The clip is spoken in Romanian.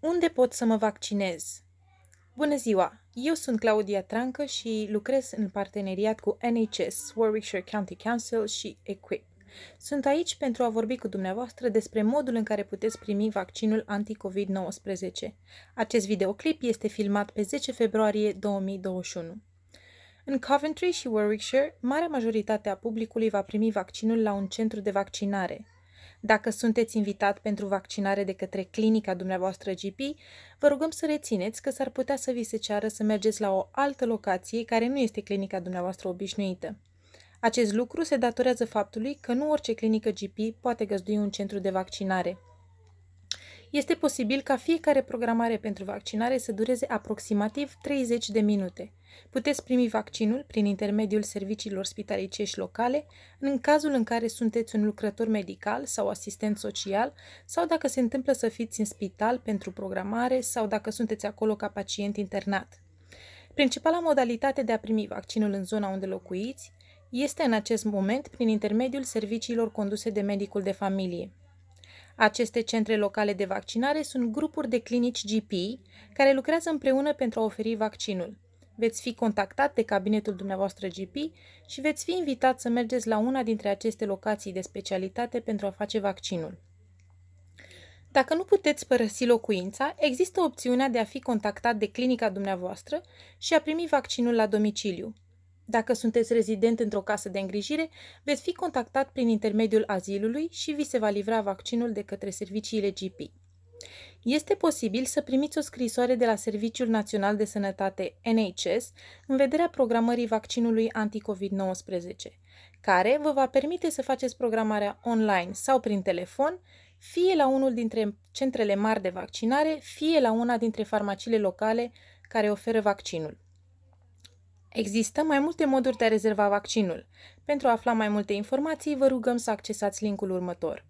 Unde pot să mă vaccinez? Bună ziua! Eu sunt Claudia Trancă și lucrez în parteneriat cu NHS, Warwickshire County Council și EQUIP. Sunt aici pentru a vorbi cu dumneavoastră despre modul în care puteți primi vaccinul anti-COVID-19. Acest videoclip este filmat pe 10 februarie 2021. În Coventry și Warwickshire, marea majoritate a publicului va primi vaccinul la un centru de vaccinare. Dacă sunteți invitat pentru vaccinare de către clinica dumneavoastră GP, vă rugăm să rețineți că s-ar putea să vi se ceară să mergeți la o altă locație care nu este clinica dumneavoastră obișnuită. Acest lucru se datorează faptului că nu orice clinică GP poate găzdui un centru de vaccinare. Este posibil ca fiecare programare pentru vaccinare să dureze aproximativ 30 de minute. Puteți primi vaccinul prin intermediul serviciilor spitalicești locale, în cazul în care sunteți un lucrător medical sau asistent social, sau dacă se întâmplă să fiți în spital pentru programare sau dacă sunteți acolo ca pacient internat. Principala modalitate de a primi vaccinul în zona unde locuiți este în acest moment prin intermediul serviciilor conduse de medicul de familie. Aceste centre locale de vaccinare sunt grupuri de clinici GP care lucrează împreună pentru a oferi vaccinul. Veți fi contactat de cabinetul dumneavoastră GP și veți fi invitat să mergeți la una dintre aceste locații de specialitate pentru a face vaccinul. Dacă nu puteți părăsi locuința, există opțiunea de a fi contactat de clinica dumneavoastră și a primi vaccinul la domiciliu. Dacă sunteți rezident într-o casă de îngrijire, veți fi contactat prin intermediul azilului și vi se va livra vaccinul de către serviciile GP. Este posibil să primiți o scrisoare de la Serviciul Național de Sănătate NHS în vederea programării vaccinului anti-COVID-19, care vă va permite să faceți programarea online sau prin telefon, fie la unul dintre centrele mari de vaccinare, fie la una dintre farmaciile locale care oferă vaccinul. Există mai multe moduri de a rezerva vaccinul. Pentru a afla mai multe informații, vă rugăm să accesați linkul următor.